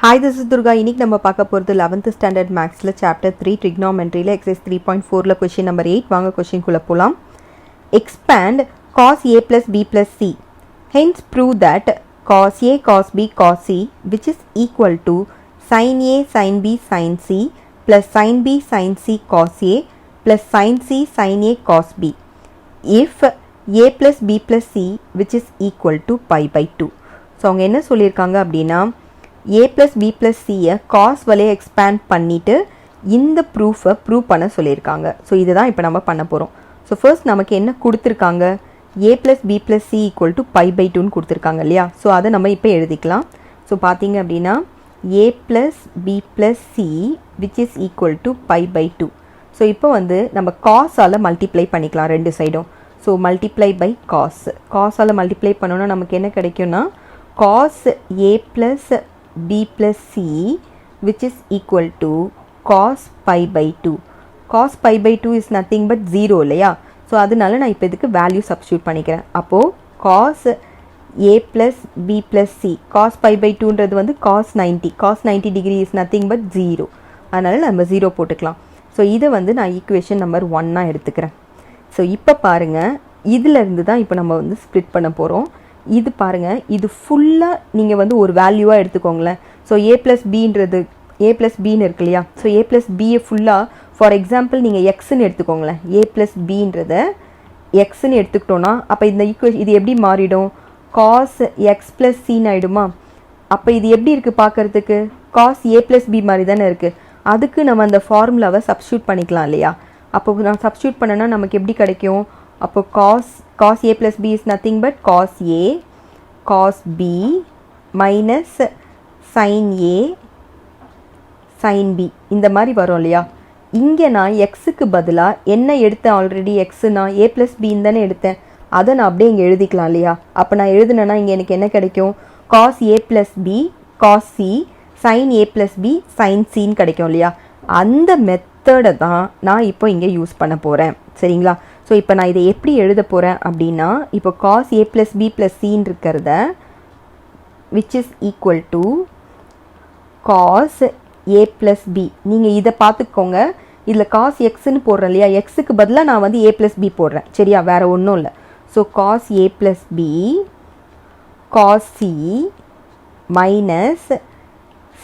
Hi, this is Durga. இன்னைக்கு நம்ம பார்க்க போறது 11th standard mathsல chapter 3 trigonometryல exercise 3.4ல question number 8 வாங்க question குள்ள போலாம். Expand cos a plus b plus c. Hence prove that cos a cos b cos c which is equal to sin a sin b sin c plus sin b sin c cos a plus sin c sin a cos b if a plus b plus c which is equal to pi by 2. So அவங்க என்ன சொல்லியிருக்காங்க அப்படின்னா a plus b plus c cos வழியை expand பண்ணிவிட்டு இந்த ப்ரூஃபை prove பண்ண சொல்லியிருக்காங்க. So இதுதான் இப்போ நம்ம பண்ண போகிறோம். ஸோ ஃபர்ஸ்ட் நமக்கு என்ன கொடுத்துருக்காங்க, a plus b plus c equal to pi by 2ன்னு கொடுத்துருக்காங்க இல்லையா. ஸோ அதை நம்ம இப்போ எழுதிக்கலாம். ஸோ பார்த்தீங்க அப்படின்னா a plus b plus c which is equal to pi by 2. So இப்போ வந்து நம்ம காஸால் மல்டிப்ளை பண்ணிக்கலாம் ரெண்டு சைடும். ஸோ மல்டிப்ளை பை காஸால் மல்டிப்ளை பண்ணோன்னா நமக்கு என்ன கிடைக்கும்னா cos a plus b plus c which is equal to cos pi by 2. cos pi by 2 is nothing but 0 இல்லையா. ஸோ அதனால நான் இப்போ இதுக்கு வேல்யூ சப்ஸ்டியூட் பண்ணிக்கிறேன். அப்போது cos a plus b plus c cos pi by 2ன்றது வந்து cos 90 degree is nothing but 0. அதனால் நம்ம 0 போட்டுக்கலாம். ஸோ இதை வந்து நான் ஈக்குவேஷன் நம்பர் 1 எடுத்துக்கிறேன். ஸோ இப்போ பாருங்கள், இதிலேருந்து தான் இப்போ நம்ம வந்து ஸ்ப்ளிட் பண்ண போகிறோம். இது பாருங்கள், இது ஃபுல்லாக நீங்கள் வந்து ஒரு வேல்யூவாக எடுத்துக்கோங்களேன். ஸோ ஏ ப்ளஸ் பின்றது ஏ ப்ளஸ் பின்னு இருக்கு இல்லையா. ஸோ ஏ ப்ளஸ் பியை ஃபுல்லாக ஃபார் எக்ஸாம்பிள் நீங்கள் எக்ஸ்ன்னு எடுத்துக்கோங்களேன். ஏ ப்ளஸ் பின்றதை எக்ஸ்ன்னு எடுத்துக்கிட்டோன்னா அப்போ இந்த இது எப்படி மாறிடும், காஸ் எக்ஸ் ப்ளஸ் சின்னு ஆகிடுமா. அப்போ இது எப்படி இருக்குது பார்க்குறதுக்கு, காஸ் ஏ ப்ளஸ் பி மாதிரி தானே இருக்குது. அதுக்கு நம்ம அந்த ஃபார்முலாவை சப்ஸ்டியூட் பண்ணிக்கலாம் இல்லையா. அப்போ நான் சப்ஸ்டியூட் பண்ணனா நமக்கு எப்படி கிடைக்கும், அப்போ cos a plus b is nothing but cos a cos b minus sin a sin b இந்த மாதிரி வரும் இல்லையா. இங்கே நான் எக்ஸுக்கு பதிலாக என்ன எடுத்தேன், ஆல்ரெடி எக்ஸுனா a plus b தானே எடுத்தேன். அதை நான் அப்படியே இங்கே எழுதிக்கலாம் இல்லையா. அப்போ நான் எழுதுனேன்னா இங்கே எனக்கு என்ன கிடைக்கும், cos a plus b cos c sin a plus b sin cன்னு கிடைக்கும் இல்லையா. அந்த மெத்தடை தான் நான் இப்போ இங்கே யூஸ் பண்ண போகிறேன். சரிங்களா. ஸோ இப்போ நான் இதை எப்படி எழுத போகிறேன் அப்படின்னா, இப்போ cos a plus b plus cன்னு இருக்கிறத which is equal to cos a plus b. நீங்கள் இதை பார்த்துக்கோங்க, இதில் cos xன்னு போடுறேன் இல்லையா, எக்ஸுக்கு பதிலாக நான் வந்து a plus b போடுறேன். சரியா, வேறு ஒன்றும் இல்லை. So cos a plus b cos c minus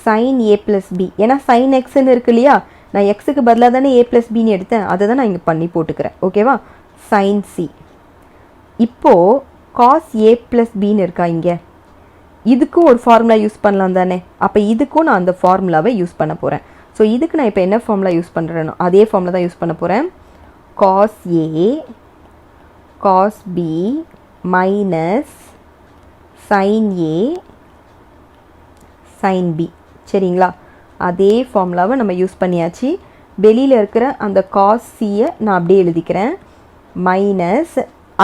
sin a plus b. ஏன்னா sin xன்னு இருக்கு இல்லையா, நான் எக்ஸுக்கு பதிலாக தானே a plus bன்னு எடுத்தேன், அதை தான் நான் இங்கே பண்ணி போட்டுக்கிறேன். ஓகேவா, sin c. இப்போது cos a plus bன்னு இருக்கா, இங்கே இதுக்கும் ஒரு ஃபார்முலா யூஸ் பண்ணலாம் தானே. அப்போ இதுக்கும் நான் அந்த ஃபார்முலாவை யூஸ் பண்ண போகிறேன். ஸோ இதுக்கு நான் இப்போ என்ன ஃபார்முலா யூஸ் பண்ணுறேனோ அதே ஃபார்முலா தான் யூஸ் பண்ண போகிறேன். cos a cos b minus sin a sin b. சரிங்களா, அதே ஃபார்முலாவை நம்ம யூஸ் பண்ணியாச்சு. வெளியில் இருக்கிற அந்த காஸ் சியை நான் அப்படியே எழுதிக்கிறேன். மைனஸ்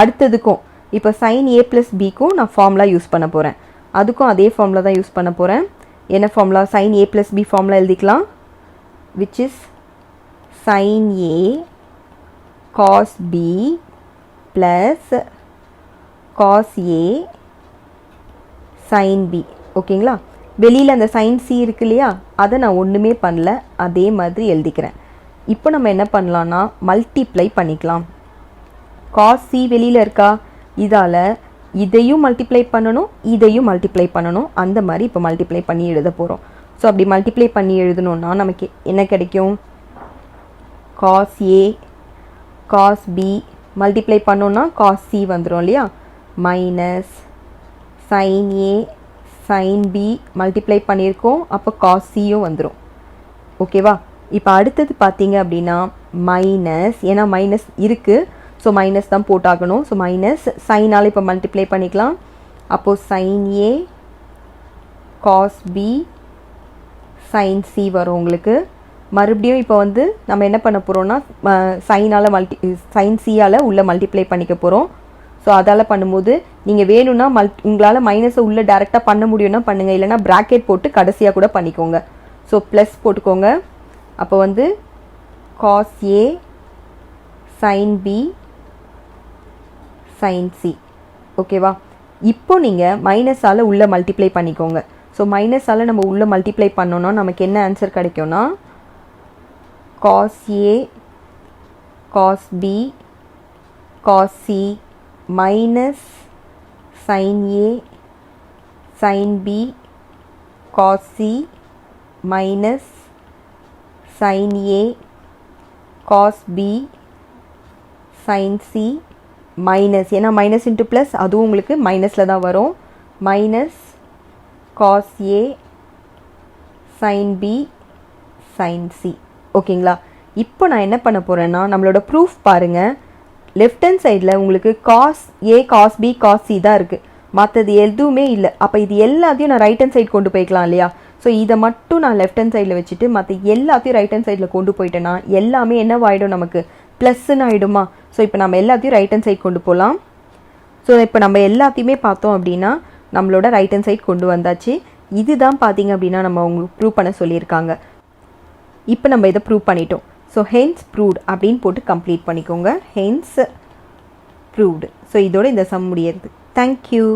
அடுத்ததுக்கும் இப்போ சைன் ஏ ப்ளஸ் பிக்கும் நான் ஃபார்முலா யூஸ் பண்ண போகிறேன். அதுக்கும் அதே ஃபார்முலா தான் யூஸ் பண்ண போகிறேன். என்ன formula, sine A plus B formula எழுதிக்கலாம். Which is sine A cos B plus cos A sine B. ஓகேங்களா. வெளியில் அந்த சைன் சி இருக்கு இல்லையா, அதை நான் ஒன்றுமே பண்ணல, அதே மாதிரி எழுதிக்கிறேன். இப்போ நம்ம என்ன பண்ணலான்னா மல்டிப்ளை பண்ணிக்கலாம். காஸ் சி வெளியில் இருக்கா, இதால் இதையும் மல்டிப்ளை பண்ணணும், இதையும் மல்டிப்ளை பண்ணணும். அந்த மாதிரி இப்போ மல்டிப்ளை பண்ணி எழுத போகிறோம். ஸோ அப்படி மல்டிப்ளை பண்ணி எழுதணுன்னா நமக்கு என்ன கிடைக்கும், cos A cos B multiply பண்ணோன்னா காஸ் சி வந்துடும் இல்லையா, minus sine A sine B multiply பண்ணியிருக்கோம், அப்போ காஸ் சியும் வந்துடும். ஓகேவா. இப்போ அடுத்தது பார்த்தீங்க அப்படின்னா மைனஸ், ஏன்னா மைனஸ் இருக்குது, ஸோ மைனஸ் தான் போட்டாகணும். ஸோ மைனஸ் சைனால் இப்போ மல்டிப்ளை பண்ணிக்கலாம். அப்போது sign A cos B sine C வரும் உங்களுக்கு. மறுபடியும் இப்போ வந்து நம்ம என்ன பண்ண போகிறோம்னா சைனால் சைன் சியால் உள்ளே மல்டிப்ளை பண்ணிக்க போகிறோம். ஸோ அதால் பண்ணும்போது நீங்கள் வேணும்னா உங்களால் மைனஸை உள்ளே டேரெக்டாக பண்ண முடியும்னா பண்ணுங்கள், இல்லைனா ப்ராக்கெட் போட்டு கடைசியாக கூட பண்ணிக்கோங்க. ஸோ ப்ளஸ் போட்டுக்கோங்க. அப்போ வந்து cos A sine B sine C. ஓகேவா. இப்போ நீங்கள் மைனஸால் உள்ளே மல்டிப்ளை பண்ணிக்கோங்க. ஸோ மைனஸால் நம்ம உள்ளே மல்டிப்ளை பண்ணோன்னா நமக்கு என்ன ஆன்சர் கிடைக்கும்னா cos A cos B cos C minus sin A sin B cos C minus sin A cos B sin C minus, ஏன்னா மைனஸ் இன்ட்டு ப்ளஸ் அதுவும் உங்களுக்கு மைனஸில் தான் வரும், minus cos A sin B sin C. ஓகேங்களா? இப்போ நான் என்ன பண்ண போகிறேன்னா நம்மளோட ப்ரூஃப் பாருங்கள். லெஃப்ட் ஹேண்ட் சைடில் உங்களுக்கு cos A cos B cos C தான் இருக்குது, மற்றது எதுவுமே இல்லை. அப்போ இது எல்லாத்தையும் நான் ரைட் ஹேண்ட் சைடு கொண்டு போய்க்கலாம் இல்லையா? ஸோ இதை மட்டும் நான் லெஃப்ட் ஹேண்ட் சைடில் வச்சுட்டு மற்ற எல்லாத்தையும் ரைட் ஹேண்ட் சைடில் கொண்டு போயிட்டேன்னா எல்லாமே என்னவாயிடும், நமக்கு ப்ளஸ்ன்னு ஆகிடுமா? ஸோ இப்போ நம்ம எல்லாத்தையும் ரைட் ஹேண்ட் சைடு கொண்டு போகலாம். ஸோ இப்போ நம்ம எல்லாத்தையுமே பார்த்தோம் அப்படின்னா நம்மளோட ரைட் ஹேண்ட் சைடு கொண்டு வந்தாச்சு. இதுதான் பார்த்தீங்க அப்படின்னா நம்ம உங்களுக்கு ப்ரூவ் பண்ண சொல்லியிருக்காங்க. இப்போ நம்ம இதை ப்ரூவ் பண்ணிட்டோம். ஸோ ஹென்ஸ் ப்ரூவ்ட் அப்படின்னு போட்டு கம்ப்ளீட் பண்ணிக்கோங்க. Hence proved. ஸோ இதோட இந்த சம் முடியறது. தேங்க்யூ.